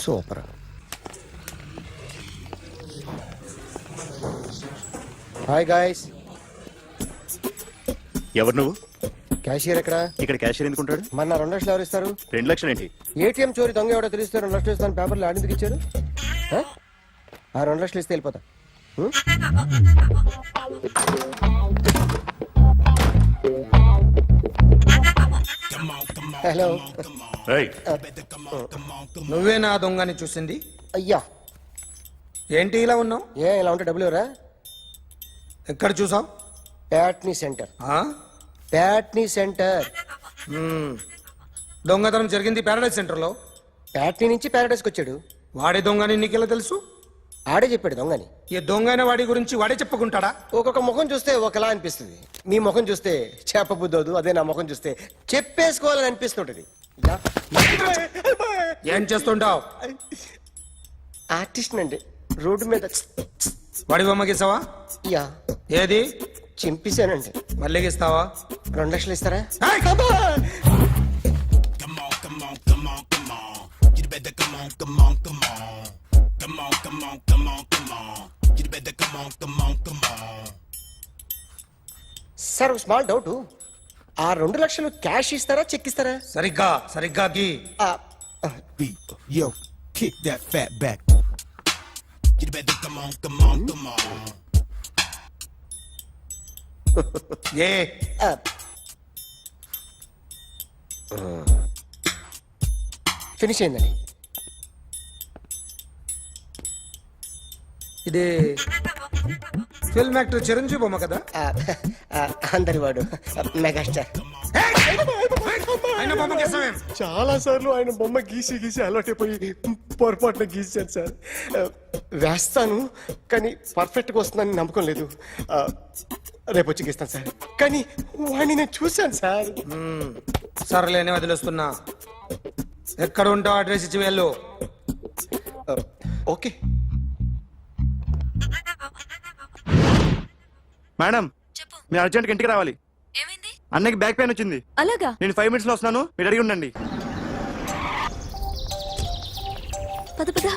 Super. Hi guys. ఎవరు నువ్వు? Cashier ఎక్కడ? ఇక్కడ క్యాషియర్ ఎందుకుంటాడు? మన 2 లక్షలు ఎవరు ఇస్తారు? 2 లక్షలు ఏంటి? ఏటీఎం చోరీ దొంగ ఎవడో తెలిస్తే 2 లక్షలు ఇస్తాను పేపర్లు ఆడిందుకు ఇచ్చారు. ఆ 2 లక్షలు ఇస్తే వెళ్ళిపోతా. హలో. ఏయ్, నువ్వే నా దొంగని చూసింది? అయ్యా, ఏంటి ఇలా ఉన్నావు? ఇలా ఉంటే డబ్బులు ఎవరా? ఎక్కడ చూసావు? ప్యాట్నీ సెంటర్. ప్యాట్నీ సెంటర్. దొంగతనం జరిగింది ప్యారడైజ్ సెంటర్ లో. ప్యాట్నీ నుంచి ప్యారడైస్కి వచ్చాడు. వాడే దొంగని నీకెలా తెలుసు? ఆడే చెప్పాడు దొంగని. ఈ దొంగైన వాడి గురించి వాడే చెప్పుకుంటాడా? ఒక్కొక్క ముఖం చూస్తే ఒకలా అనిపిస్తుంది. మీ ముఖం చూస్తే చెప్పబుద్దోదు, అదే నా ముఖం చూస్తే చెప్పేసుకోవాలని అనిపిస్తుంటది. ఏం చేస్తుంటావు? ఆర్టిస్ట్ అండి. రోడ్డు మీద వాడి బొమ్మ గీసావా? యా. ఏది? చింపేశానండి. మళ్ళీ గీస్తావా? 2 లక్షలు ఇస్తారా? సార్ స్మాల్ డౌట్, ఆ 2 లక్షలు క్యాష్ ఇస్తారా చెక్ ఇస్తారా? సరిగ్గా గీ. Yo, kick that fat back. You better come on. A finish అయిందండి. ఇది ఫిల్మ్ యాక్టర్ చిరంజీవి బొమ్మ కదా? అందరి వాడు మెగాస్టార్. ఆయన బొమ్మ గీసావేం? చాలా సార్లు ఆయన బొమ్మ గీసి అలవాటైపోయి పొరపాటున గీసాను సార్. వేస్తాను కానీ పర్ఫెక్ట్గా వస్తుందని నమ్మకం లేదు. రేపు వచ్చి గీస్తాను సార్. కానీ వాడిని నేను చూశాను సార్. సర్లేని వదిలేస్తున్నా. ఎక్కడ ఉంటావు అడ్రస్ ఇచ్చి వెళ్ళు. ఓకే మేడం మీరు అర్జెంట్గా ఇంటికి రావాలి. ఏమైంది? అన్నకి బ్యాక్ పెయిన్ వచ్చింది. అలాగా? నేను 5 minutes లో వస్తున్నాను, మీరు అడిగి ఉండండి. పద పద.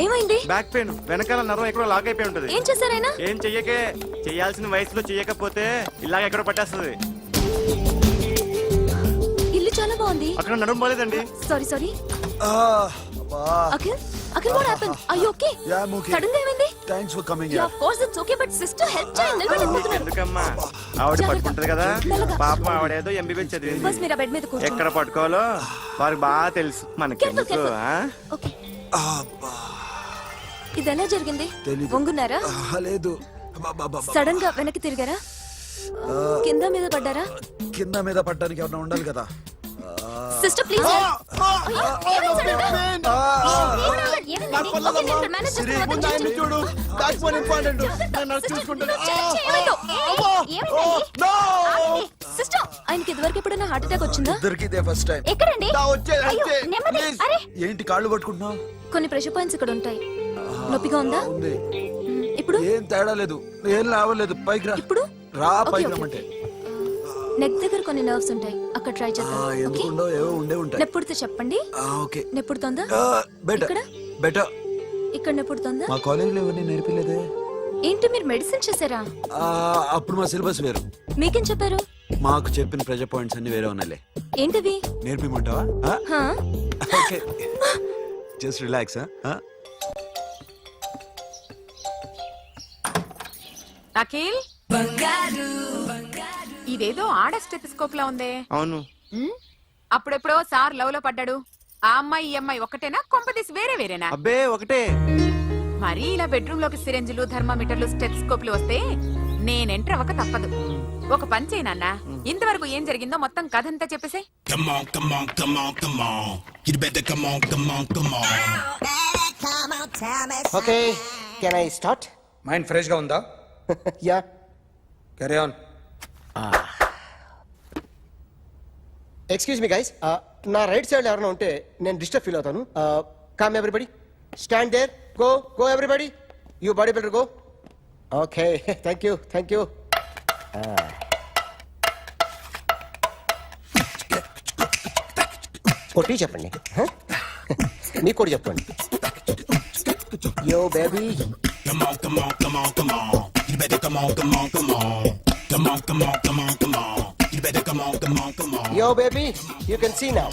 ఏమైంది? బ్యాక్ పెయిన్, వెనకాల నరం ఎక్కడో లాక్ అయిపోయి ఉంటది. ఏం చేశారైనా? ఏం చెయ్యకే, చెయ్యాల్సిన వయసులో చెయ్యకపోతే ఇలాగ ఎక్కడో పట్టేస్తుంది. ఇల్లు చాలా బాగుంది. అక్కడ నడుము బాలేదండి. Sorry. Akhil what happened? Are you okay? Yeah, I'm okay. Sudden గా ఏమైంది? Thanks for coming Yeah, here. of course it's okay, but sister help చేయండి. నిలబడిపోతున్నారు. ఎందుకమ్మా, ఆవిడ పట్టుకుంటది కదా. పాపం ఆవిడేదో ఎంబీబీఎస్ చదివింది. బస్ మీరు ఆ బెడ్ మీద కూర్చోండి. ఎక్కడ పట్టుకోవాలో వారికి బాగా తెలుసు. మనకి Careful. Okay. ఇది ఎలా జరిగింది? వంగున్నారా? లేదు, సడన్ గా వెనక్కి తిరిగారా? కింద మీద పడ్డారా? కింద మీద పడ్డానికి ఏమన్నా ఉండాలి కదా. Sister please. చూడు, that's one important. సిస్టర్ ఆయనకి ఇదివరకు ఎప్పుడైనా హార్ట్ అటాక్ వచ్చిందా? దొరికితే ఫస్ట్ టైం. ఎక్కడండి? ఏంటి కాళ్ళు పట్టుకుంటున్నావు? కొన్ని ప్రెషర్ పాయింట్స్ ఇక్కడ ఉంటాయి. నొప్పిగా ఉందా? ఉంది. ఇప్పుడు ఏం తేడా లేదు, ఏం లావలేదు. పైకి రా. ఇప్పుడు రా, Okay, పైకి okay. రమ్మంటే. నెక్ దగ్గర కొన్ని నర్వ్స్ ఉంటాయి, అక్కడ ట్రై చేద్దాం. ఓకే? ఎందుకుండో ఏవో ఉండే ఉంటాయి. నెప్పుడుతో చెప్పండి. ఓకే. నెప్పుడుతోందా? బెటర్ ఇక్కడ? బెటర్. ఇక్కడ నెప్పుడుతోందా? మా కాలేజీలో ఎవరిని నేర్పిలేదే. ఏంటి మీరు మెడిసిన్ చేశారా? అప్పుడు మా సిలబస్ వేరు. మీకేం చెప్పారు? మాకు చెప్పిన ప్రెజర్ పాయింట్స్ అన్ని వేరే ఉన్నాయిలే. ఏంటివి? నేర్పిమంటావా? హా? Okay, just relax. అఖిల్, ఇదేదో ఆడ స్టెథోస్కోప్ లా ఉందే. అవును. అప్పుడెప్పుడో సార్ లవ్ లో పడ్డాడు. ఆ అమ్మాయి ఈ అమ్మాయి ఒకటేనా, కొంపదీసి వేరేనా? అబ్బే ఒకటే. మరి ఇలా బెడ్రూమ్ లోకి సిరెంజులు, థర్మామీటర్లు, స్టెథోస్కోప్లు వస్తే నేను ఎంటర్ అవ్వక తప్పదు. ఒక పని చేయి నాన్న, ఇంతవరకు ఏం జరిగిందో మొత్తం కథ అంతా చెప్పేసే. Okay, can I start? Mind fresh గా ఉందా? Yeah. Carry on. Excuse me guys, నా రైట్ సైడ్ ఎవరైనా ఉంటే నేను డిస్టర్బ్ ఫీల్ అవుతాను. Come everybody, stand there, go everybody, you body builder go. Okay, thank you. కొట్టి చెప్పండి. మీకు కూడా చెప్పండి. Yo baby yo baby you can see now.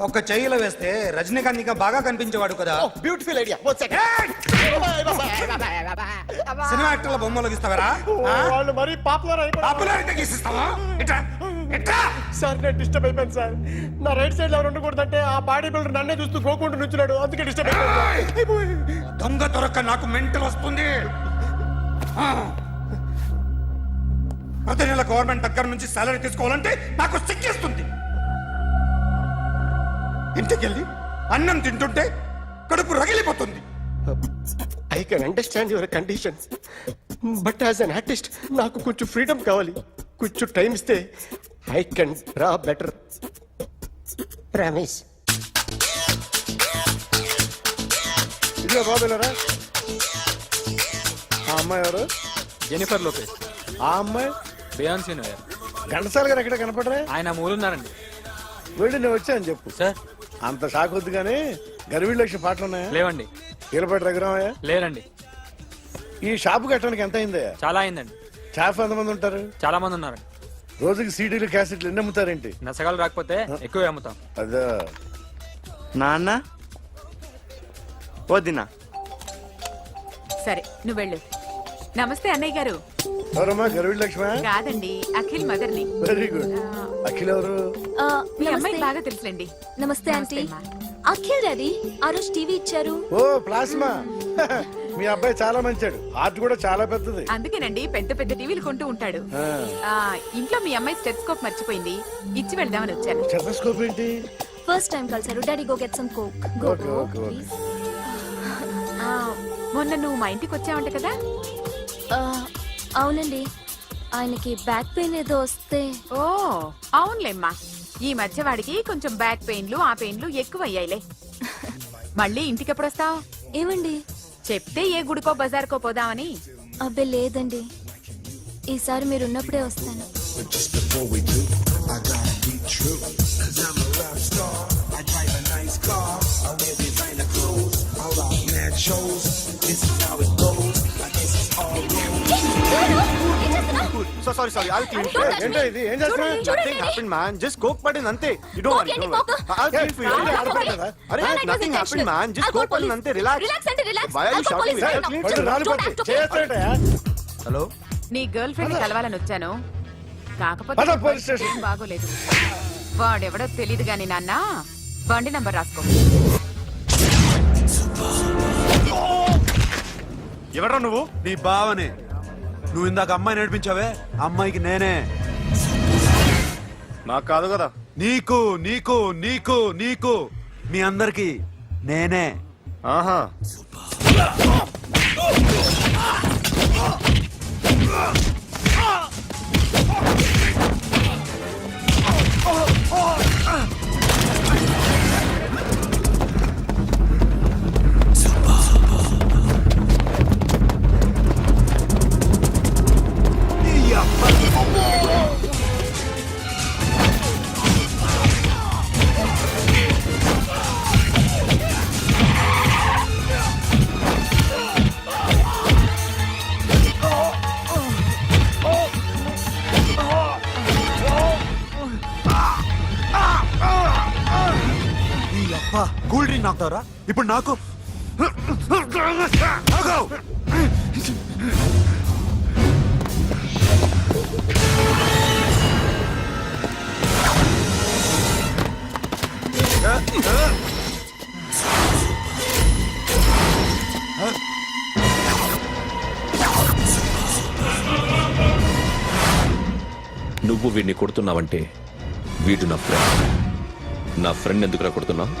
ఒక చెయ్యిలో వేస్తే రజనీకాంత్ ఇంకా బాగా కనిపించేవాడు కదా. Beautiful idea. One second. Cinema యాక్టర్ల బొమ్మలు గీస్తావరా? వాళ్ళు మరీ పాపులర్ అయిపోయారు. పాపులారిటీ గీసిస్తావా? ఇట్రా, ఇట్రా. సార్ నేను డిస్టర్బ్ అయిపోయాను సార్. నా రైట్ సైడ్ లో ఎవరు ఉండకూడదంటే ఆ బాడీ బిల్డర్ నన్నే చూస్తూ గోకుంటూ నుంచున్నాడు, అందుకే డిస్టర్బ్ అయిపోయాను. దొంగ దొరక్క నాకు మెంటల్ వస్తుంది. ఆ. ప్రతి నెల గవర్నమెంట్ దగ్గర నుంచి సాలరీ తీసుకోవాలంటే నాకు సిగ్గేస్తుంది. ఇంటికెళ్ళి అన్నం తింటుంటే కడుపు రగిలిపోతుంది. I can understand your condition, but as an artist నాకు కొంచెం ఫ్రీడమ్ కావాలి. కొంచెం టైం ఇస్తే I can draw better. Promise. ఇదిగో బాబులరా, ఆ అమ్మాయి ఎవరు? Jennifer Lopez. ఆ అమ్మాయి బియాన్సీ నోయర్. ఘంటసాల గారు ఎక్కడ కనపడరా? ఆయన మూలున్నారండి. వెళ్ళి నేను వచ్చాను చెప్పు. సార్ అంత షాక్ వద్దు కానీ గర్వీళ్ళ లక్ష పాటలు ఉన్నాయా? లేవండి. కీలపాటి రఘురామయ్య లేరండి. ఈ షాపు కట్టడానికి ఎంత అయిందయ్యా? చాలా అయిందండి. షాప్ ఎంతమంది ఉంటారు? చాలా మంది ఉన్నారండి. రోజుకి సీడీలు క్యాసెట్లు ఎన్ని అమ్ముతారేంటి? నసగాలు రాకపోతే ఎక్కువ అమ్ముతాం. అదే నాన్న వదినా. సరే నువ్వు వెళ్ళు. నమస్తే అన్నయ్య గారు. ఎవరమ్మా? గర్వీళ్ళ లక్ష్మ? కాదండి, అఖిల్ మదర్ని. Very good. అఖిల్ ఎవరు? మీ అమ్మాయి నమస్తే. బాగా తెలుసులేండి. నమస్తే ఆంటీ. అమ్మా. అఖిల్ డాడీ ఆ రోజు టీవీ ఇచ్చారు. ఓ ప్లాస్మా. మీ అబ్బాయి చాలా మంచాడు, హార్ట్ కూడా చాలా పెద్దది. అందుకేనండి పెద్ద పెద్ద టీవీలు కొంటూ ఉంటాడు. ఆ, ఇంట్లో మీ అమ్మాయి స్టెత్స్కోప్ మర్చిపోయింది, ఇచ్చి వెళ్దామని వచ్చాను. స్టెథోస్కోప్ ఏంటి? ఫస్ట్ టైం కలిసారు. Daddy go get some coke. Go Okay, go okay, okay. Please. ఆ, మొన్న నువ్వు మా ఇంటికి వచ్చావంట కదా. అవునండి, ఆయనకి బ్యాక్ పెయిన్ ఏదో వస్తే. ఓ అవునులేమ్మా, ఈ మధ్య వాడికి కొంచెం బ్యాక్ పెయిన్లు ఆ పెయిన్లు ఎక్కువ అయ్యాయిలే. మళ్ళీ ఇంటికి ఎప్పుడు వస్తావు? ఏమండి? చెప్తే ఏ గుడికో బజార్కో పోదామని. అబ్బే లేదండి, ఈసారి మీరు ఉన్నప్పుడే వస్తాను. Sorry sorry I'll clean. ఏంటో ఇది? ఏం చేస్తున్నా? Nothing happened man, just coke పడింది అంతే. You don't worry, don't worry. I'll clean for you. అరే nothing happened man, just coke పడింది అంతే. Relax. Why are you shouting? I'll clean పళ్ళు రాలిపోతాయి. చేస్తాడయ్యా. హలో. నీ గర్ల్ ఫ్రెండ్ కలవాలని వచ్చాను, కాకపోతే పద, నీ పోలీస్ స్టేషన్. పరిస్థితి ఏం బాగోలేదు. వాడెవడో తెలీదు గాని నాన్న, బండి నంబర్ రాసుకో. ఎవడ్రా నువ్వు? నీ బావనే. నువ్వు ఇందాక అమ్మాయి నడిపించావే, అమ్మాయికి నేనే. నాకు కాదు కదా. నీకు నీకు నీకు నీకు మీ అందరికి నేనే. ఆహా. కూల్ డ్రింక్ నాకుతావరా ఇప్పుడు? నాకు ఆగు. నువ్వు వీడిని కొడుతున్నావంటే వీడు నా ఫ్రెండ్. నా ఫ్రెండ్ ఎందుకురా కొడుతున్నావు?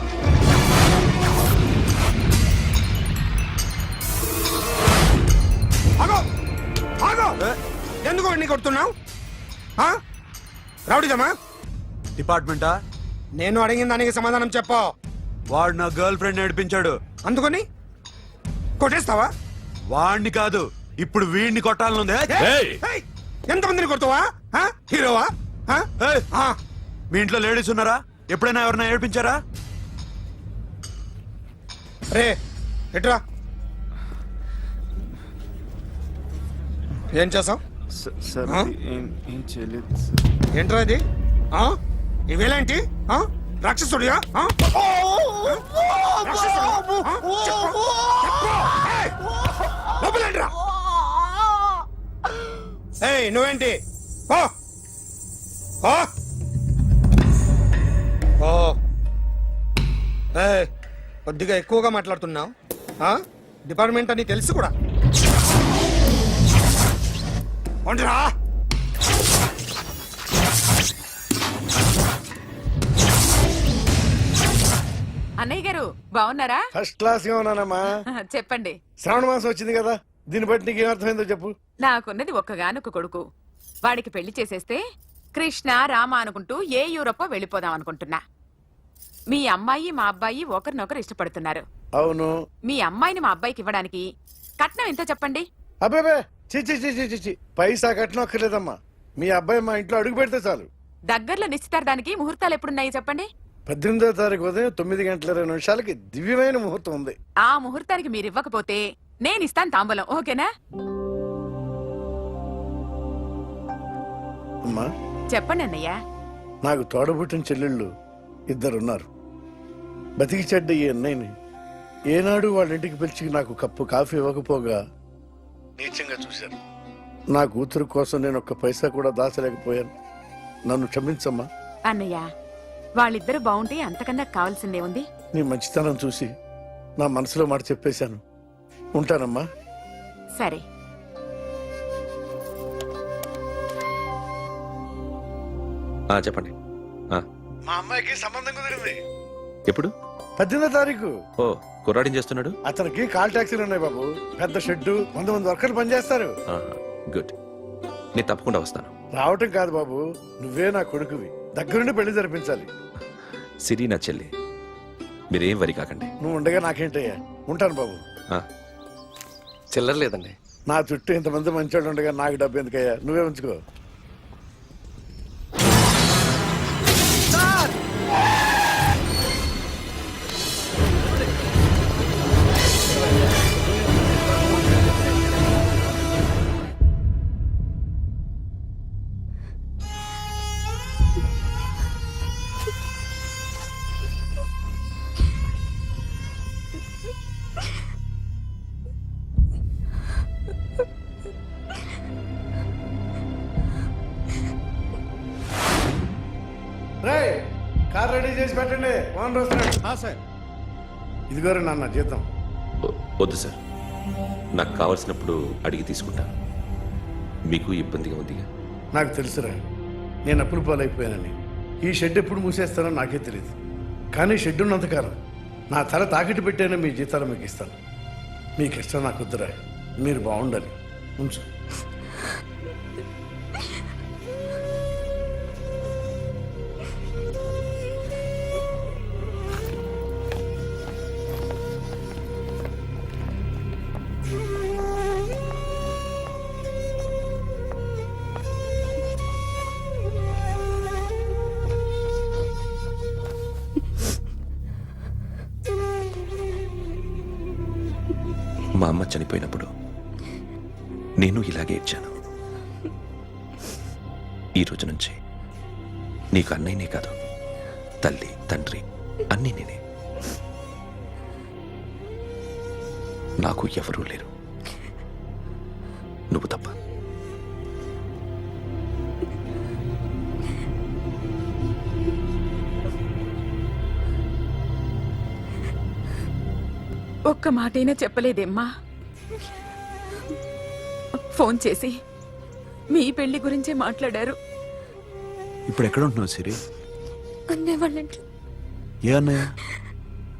ఎందుకు వాడిని కొడుతున్నావు? రౌడీదమ్మా? డిపార్ట్మెంటా? నేను అడిగిన దానికి సమాధానం చెప్పు. వాడు నా గర్ల్ ఫ్రెండ్ నడిపించాడు. అందుకని కొట్టేస్తావా? వాడిని కాదు, ఇప్పుడు వీడిని కొట్టాలనుందే ఏయ్! ఏయ్, ఎంతమందిని కొడతావా ఆ? హీరోవా ఆ? ఏయ్! ఆ. మీ ఇంట్లో లేడీస్ ఉన్నారా? ఎప్పుడైనా ఎవరైనా ఏడిపించారా? రే ఎట్రా ఏం చేసావు సార్ ఆ? ఏం చేయలేదు సార్. ఏంట్రా ఇది ఆ? ఇవేలేంటి ఆ? రాక్షసుడియా ఆ? రాక్షసుడా? ఆ? చెప్పు. చెప్పు. ఏయ్, లోపలేంట్రా? ఏయ్ నువ్వేంటి పో. పో. పో. ఏయ్, కొద్దిగా ఎక్కువగా మాట్లాడుతున్నావు ఆ? డిపార్ట్మెంట్ అని తెలుసు కూడా ఉండరా. అన్నయ్య గారు బాగున్నారా? ఫస్ట్ క్లాస్ గా ఉన్నానమ్మా. చెప్పండి. శ్రావణ మాసం వచ్చింది కదా, దీన్ని బట్టి నీకు ఏమర్థమైందో చెప్పు. నాకున్నది ఒక్కగానొక్క కొడుకు. వాడికి పెళ్లి చేసేస్తే కృష్ణ రామ అనుకుంటూ ఏ యూరోపో వెళ్ళిపోదాం అనుకుంటున్నా. మీ అమ్మాయి మా అబ్బాయి ఒకరినొకరు ఇష్టపడుతున్నారు. అవును. మీ అమ్మాయిని మా అబ్బాయికి ఇవ్వడానికి కట్నం ఎంతో చెప్పండి. అబ్బాబే చిచి చిచి చిచి పైసా కట్టనక్కర్లేదమ్మా. మీ అబ్బాయి మా ఇంట్లో అడుగు పెడితే చాలు. దగ్గరలో నిశ్చితార్థానికి ముహూర్తాలు ఎప్పుడున్నాయి చెప్పండి. 18వ తారీఖు ఉదయం 9:20 దివ్యమైన ముహూర్తం ఉంది. ఆ ముహూర్తానికి మీరు ఇవ్వకపోతే నేను ఇస్తాను తాంబూలం. ఓకేనా? అమ్మా చెప్పండి అన్నయ్య. నాకు తోడబుట్టిన చెల్లెళ్ళు ఇద్దరున్నారు. బతికి చెడ్డ ఈ అన్నయ్యని ఏనాడు వాళ్ళ ఇంటికి పిలిచి నాకు కప్పు కాఫీ ఇవ్వకపోగా నీచంగా చూశాను. నా కూతురు కోసం నేను ఒక్క పైసా కూడా దాచలేకపోయాను. నన్ను క్షమించమ్మా. అన్నయ్య వాళ్ళిద్దరు బాగుంటే అంతకన్నా కావాల్సిందే ఉంది. నీ మంచితనం చూసి నా మనసులో మాట చెప్పేశాను. ఉంటానమ్మా. సరే. చెప్పండి. మా అమ్మాయికి సంబంధం కుదిరింది. ఎప్పుడు? 18వ తారీఖు. ఓ, కుర్రాడిని చేస్తున్నాడు. అతనికి కాల్ టాక్సీలు ఉన్నాయి బాబు. పెద్ద షెడ్, 100 మంది వర్కర్లు పనిచేస్తారు. గుడ్. నేను తప్పకుండా వస్తాను. రావటం కాదు బాబు, నువ్వే నా కొడుకువి. దగ్గరుండి పెళ్లి జరిపించాలి. సిరి నా చెల్లి, మీరేం వరి కాకండి. నువ్వు ఉండగా నాకేంటయ్యా. ఉంటాను బాబు. చిల్లర లేదండి. నా చుట్టూ ఇంతమంది మంచోళ్ళు ఉండగా నాకు డబ్బు ఎందుకయ్యా, నువ్వే ఉంచుకో. రేయ్, కార్ రెడీ చేసి పెట్టండి. ఓనర్ వస్తున్నాడు. సార్ ఇదిగోరు నాన్న జీతం. వద్దు సార్, నాకు కావలసినప్పుడు అడిగి తీసుకుంటాను. మీకు ఇబ్బందిగా ఉందిగా. నాకు తెలుసురా, నేను అప్పులు పాలైపోయానని. ఈ షెడ్ ఎప్పుడు మూసేస్తానో నాకే తెలియదు. కానీ షెడ్ ఉన్నంతకాలం నా తల తాకట్టు పెట్టానో మీ జీతాలు మీకు ఇస్తాను. మీకు ఇష్టం నాకు వద్దురా, మీరు బాగుండాలి. ఉంచు. మా అమ్మ చనిపోయినప్పుడు నేను ఇలాగే ఇచ్చాను. ఈ రోజు నుంచి నీకు అన్నయ్యనే కాదు, తల్లి తండ్రి అన్నీ నేనే. నాకు ఎవరూ లేరు, నువ్వు తప్ప. ఒక్క మాటైనా చెప్పలేదేమ్మా? ఫోన్ చేసి మీ పెళ్లి గురించే మాట్లాడారు. ఇప్పుడు ఎక్కడ ఉంటున్నావు సిరి? అన్నయ్య వాళ్ళంట్లో ఏ అన్నయ్య?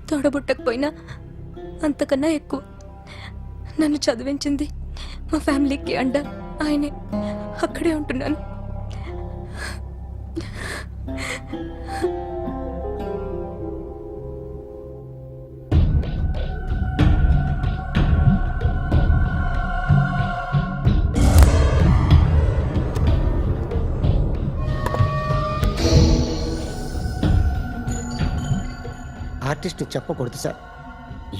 తోడబుట్టకపోయినా అంతకన్నా ఎక్కువ నన్ను చదివించింది మా ఫ్యామిలీకి అండ ఆయనే. అక్కడే ఉంటున్నాను. ఆర్టిస్ట్ని చెప్పకూడదు sir.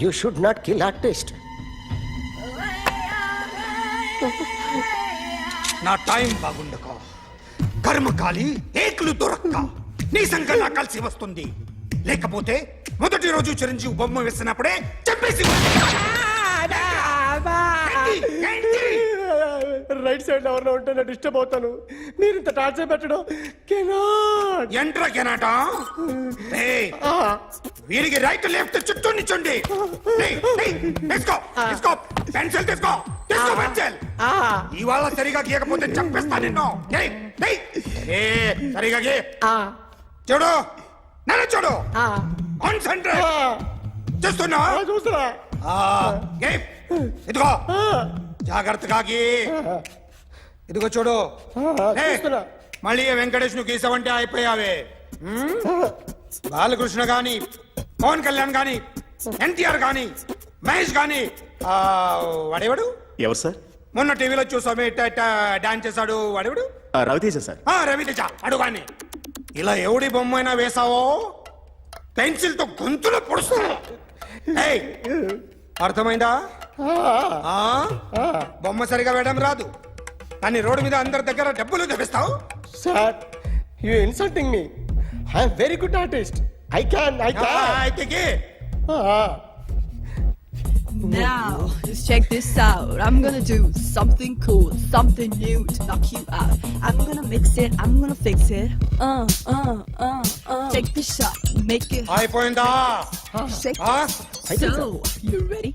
You should not kill artist. నా టైం బాగుండక కర్మకాలి ఏకులు దొరక్క నీ సంఘం నా కలిసి వస్తుంది. లేకపోతే మొదటి రోజు చిరంజీవి బొమ్మ వేసినప్పుడే చెప్పేసి రైట్ సైడ్ ఎవరిలో ఉంటే నేను డిస్టర్బ్ అవుతాను. మీరు ఇంత టార్చర్ పెట్టడం కెనాట్. ఎంట్రా కెనాట వీరికి రైట్ లెఫ్ట్ చుట్టూ నిచ్చండి. తీసుకో తీసుకో పెన్సిల్ తీసుకో తీసుకో పెన్సిల్. ఇవాళ సరిగా గీయకపోతే చంపేస్తా నిన్ను. సరిగా గీ. చూడు నన్ను చూడు. కాన్సంట్రేట్ చేస్తున్నా చూస్తున్నా. ఇదిగో జాగ్రత్తగా గీ. ఇదిగో చూడు. చూస్తున్నా. మళ్ళీ వెంకటేష్ ను గీసావంటే అయిపోయావే. బాలకృష్ణ గాని పవన్ కళ్యాణ్ గాని ఎన్టీఆర్ గాని మహేష్ గాని వాడేవాడు ఎవరు సార్? మొన్న టీవీలో చూసామే డాన్స్ చేశాడు వాడేవాడు? రవితేజ సార్. రవితేజ అడుగాని. ఇలా ఎవడి బొమ్మ అయినా వేసావో పెన్సిల్ తో గొంతులో పొడుస్తా. అర్థమైందా? బొమ్మ సరిగా వేయడం రాదు కానీ రోడ్డు మీద అందరి దగ్గర డబ్బులు తెప్పిస్తావు. Sir you insulting me. I'm very good artist. I can అయితే Now, just check this out. I'm gonna do something cool, something new to knock you out. I'm gonna mix it, I'm gonna fix it. Take the shot, make it hot. అయిపోయిందా? Shake it. So, you ready?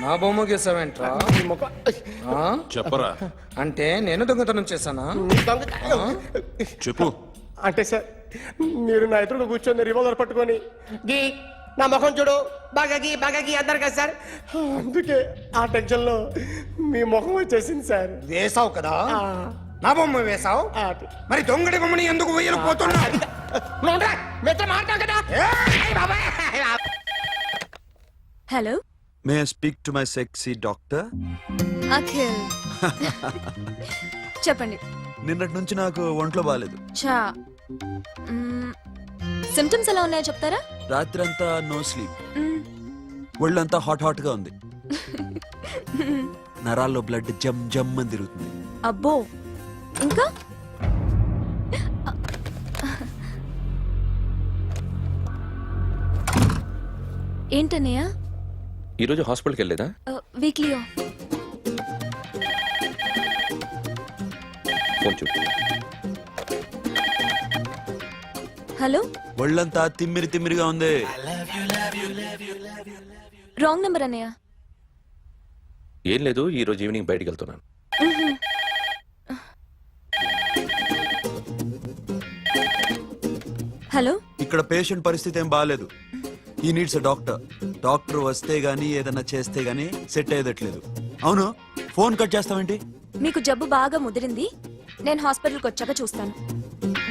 నా బొమ్మ గీసావేంట్రా? చెప్పరా. అంటే నేను దొంగతనం చేశానా? చెప్పు. అంటే సార్ మీరు నా ఎదురుగా కూర్చొని రివాల్వర్ పట్టుకొని గీ నా ముఖం చూడు బాగా గీ అన్నారు కదా సార్. అందుకే ఆ టెన్షన్ లో మీ ముఖం వచ్చేసింది సార్. వేసావు కదా, నా బొమ్మ వేసావు. మరి దొంగడి బొమ్మని ఎందుకు వేయలు పోతున్నా? Hello may I speak to my sexy doctor? Akhil. చెప్పండి. నిన్నటి నుంచి నాకు ఒంట్లో బాగాలేదు. చా సిమ్టమ్స్ ఎలా ఉన్నాయో చెప్తారా? రాత్రి అంతా నో స్లీప్. మ్మ్. ఒళ్ళంతా హాట్ హాట్ గా ఉంది. నరాల్లో బ్లడ్ జమ్ జమ్ అని తిరుగుతుంది. అబ్బో ఇంకా ఏంటన్నయ్య? ఈరోజు హాస్పిటల్కి వెళ్ళేదా? Weekly off. ఫోన్ చూడు. హలో. ఒళ్ళంతా తిమ్మిరి తిమ్మిరిగా ఉంది. రాంగ్ నెంబర్ అన్నయ్య. ఏం లేదు, ఈరోజు ఈవినింగ్ బయటికి వెళ్తున్నాను. హలో. ఇక్కడ పేషెంట్ పరిస్థితి ఏం బాగాలేదు. ఈ నీడ్స్ డాక్టర్. డాక్టర్ వస్తే గానీ ఏదన్నా చేస్తే గానీ సెట్ అయ్యేదట్లేదు. అవును, ఫోన్ కట్ చేస్తావేంటి? మీకు జబ్బు బాగా ముదిరింది. నేను హాస్పిటల్కి వచ్చాక చూస్తాను.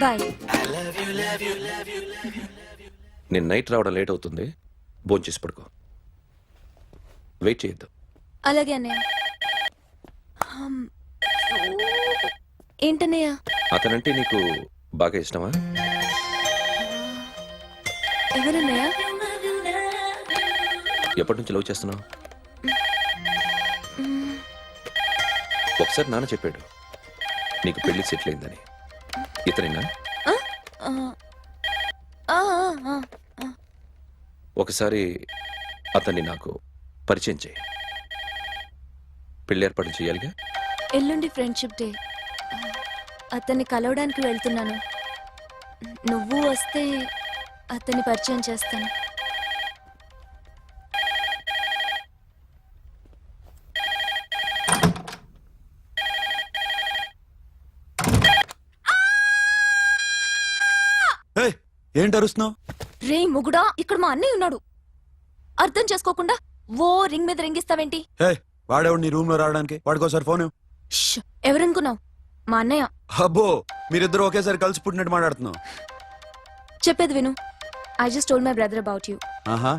బాయ్. నేను నైట్ రావడం లేట్ అవుతుంది, భోంచేసి పడుకో. వెయిట్ చేయొద్దు. అలాగే అన్నయ్య. ఏంటన్నయ్య? అతనంటే నీకు బాగా ఇష్టమా? ఎవరన్నయ్య? ఎప్పటి నుంచి లవ్ చేస్తున్నావు? ఒకసారి నాన్న చెప్పాడు నీకు పెళ్లి సెటిల్ అయిందని. ఇతనేనా? ఒకసారి అతన్ని నాకు పరిచయం చేయి. పెళ్లి ఏర్పాటు చేయాలిగా. ఎల్లుండి ఫ్రెండ్షిప్ డే. అతన్ని కలవడానికి వెళ్తున్నాను. నువ్వు వస్తే అతన్ని పరిచయం చేస్తాను. ఏంటి అరుస్తున్నావు? రే ముగుడా, ఇక్కడ మా అన్నయ్య ఉన్నాడు. అర్థం చేసుకోకుండా ఓ రింగ్ మీద రింగిస్తావేంటి? వాడేవాడు నీ రూమ్ లో రావడానికి? వాడికోసారి ఫోన్. ఎవరనుకున్నావు? మా అన్నయ్య. అబ్బో, మీరిద్దరు ఒకేసారి కలిసి పుట్టినట్టు మాట్లాడుతున్నావు. చెప్పేది విను. I just told my brother about you. ఆహా.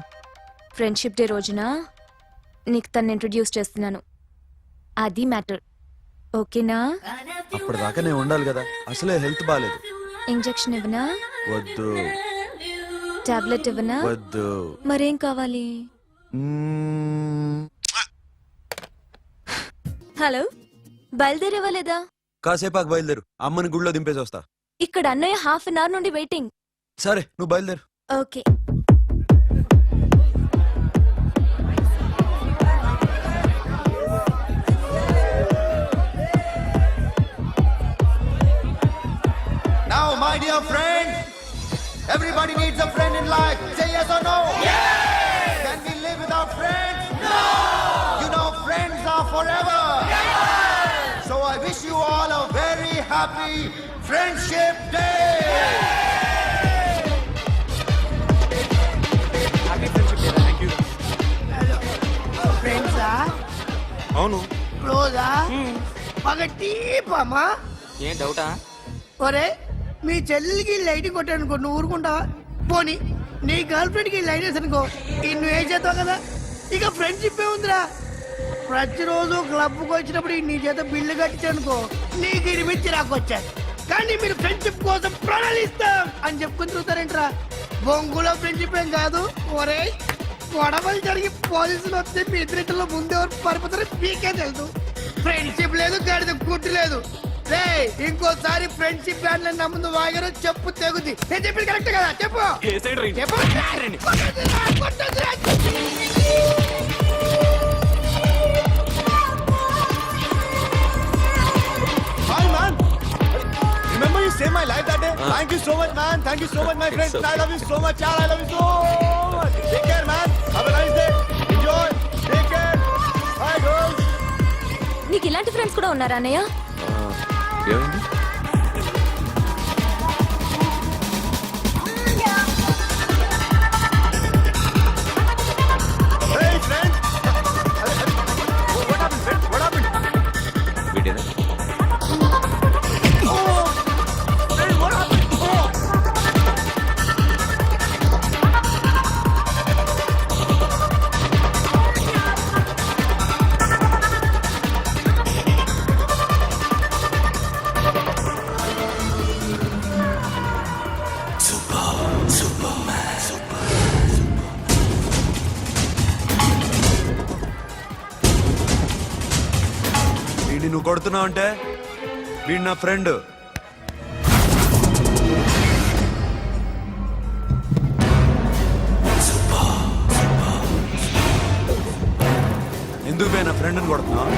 ఫ్రెండ్షిప్ డే రోజున నీకు తను ఇంట్రడ్యూస్ చేస్తున్నాను. అది మ్యాటర్. ఓకేనా? అప్పటిదాకా నేను ఉండాలి కదా, అసలే హెల్త్ బాగాలేదు. ఇంజెక్షన్ ఇవ్వనా? వద్దు టాబ్లెట్ ఇవ్వనా? వద్దు. మరేం కావాలి? మ్మ్. హలో, బయలుదేరేవా లేదా? కాసేపాకు బయలుదేరు, అమ్మని గుళ్ళో దింపేసి వస్తా. ఇక్కడ అన్నయ్య హాఫ్ అన్ అవర్ నుండి వెయిటింగ్. సరే నువ్వు బయలుదేరు. Okay. Now, my dear friend, everybody needs a friend in life. Say yes or no. Yes. Can we live without friends? No. You know, friends are forever. Yes. So I wish you all a very happy Friendship Day. ఫ్రెండ్సా? అవును. క్లోజా? ఒక టీపమ్మా? ఏం డౌటా? ఒరే, మీ చెల్లికి lighting కొట్టానుకో, నువ్వు ఊరుకుంటావా? పోనీ నీ గర్ల్ ఫ్రెండ్ కి లైట్ వేసానుకో, నువ్వు ఏం చేస్తావు కదా? ఇక ఫ్రెండ్షిప్ ఏ ఉందిరా. ప్రతిరోజు క్లబ్కి వచ్చినప్పుడు నీ చేత బిల్లు కట్టించానుకో, నీకు ఇరిమిచ్చి రాకొచ్చాను. కానీ మీరు ఫ్రెండ్షిప్ కోసం ప్రణాళిస్తాం అని చెప్పుకుని చూస్తారేంట్రా? బొంగులో ఫ్రెండ్షిప్ ఏం కాదు. ఒరే, గొడవలు జరిగి పోలీసులు వస్తే మీ ఇద్దరిలో ముందెవరు పరిపోతారో మీకే తెలుసు. ఫ్రెండ్షిప్ లేదు, గడిద గుడ్డు లేదు. రే, ఇంకోసారి ఫ్రెండ్షిప్ బ్యాండ్ నమ్ముందు వాగారో చెప్పు తెగుద్ది. నేను చెప్పింది కరెక్ట్ కదా? చెప్పు చెప్పు. కొట్టొద్దురా. Hi, man. Remember you saved my life that day? Thank you so much, man. Thank you so much, my friend. I love you so much, yaar. I love you so much. Take care, man. Have a nice day. Enjoy. Take care. Bye, girls. నీకు ఇలాంటి friends కూడా ఉన్నారా అన్నయ్య? ఏమైంది? Hey, friend. What happened, friend? What happened? వీడేనా? Oh, friend, what happened? Oh. వీడిని నువ్వు కొడుతున్నావు అంటే వీడు నా ఫ్రెండ్. ఎందుకు పోయి నా ఫ్రెండ్ని కొడుతున్నావు?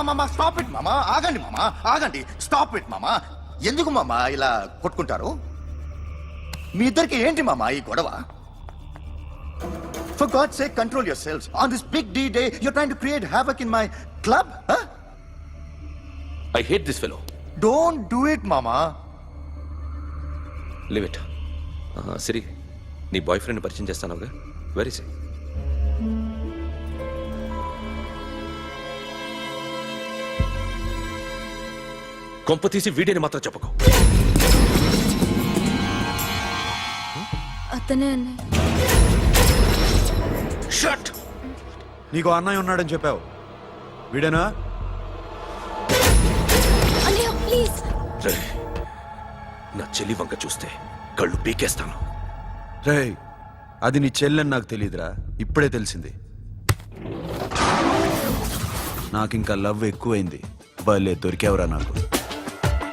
మామా స్టాప్ ఇట్ మామా. ఆగండి మామా, ఆగండి. స్టాప్ ఇట్ మామా. ఎందుకు మామా ఇలా కొట్టుకుంటారు? మీ ఇద్దరికి ఏంటి మామా ఈ గొడవ? For God's sake, control yourselves. On this big D day, you're trying to create havoc in my club? Huh? I hate this fellow. Don't do it, mama. Leave it. Siri, నీ బాయ్ ఫ్రెండ్ పరిచయం చేస్తానుగా. Very సే. కొంప తీసి వీడిని మాత్రం చెప్పకు. అతనే అన్నయ్య. Shut. నీకు అన్నయ్య ఉన్నాడని చెప్పావు, వీడేనా? అన్నయ్య ప్లీజ్. రేయ్, నా చెల్లి వంక చూస్తే కళ్ళు పీకేస్తాను. రేయ్, అది నీ చెల్లెని నాకు తెలియదురా, ఇప్పుడే తెలిసింది. నాకింకా లవ్ ఎక్కువైంది. భలే దొరికావురా నాకు.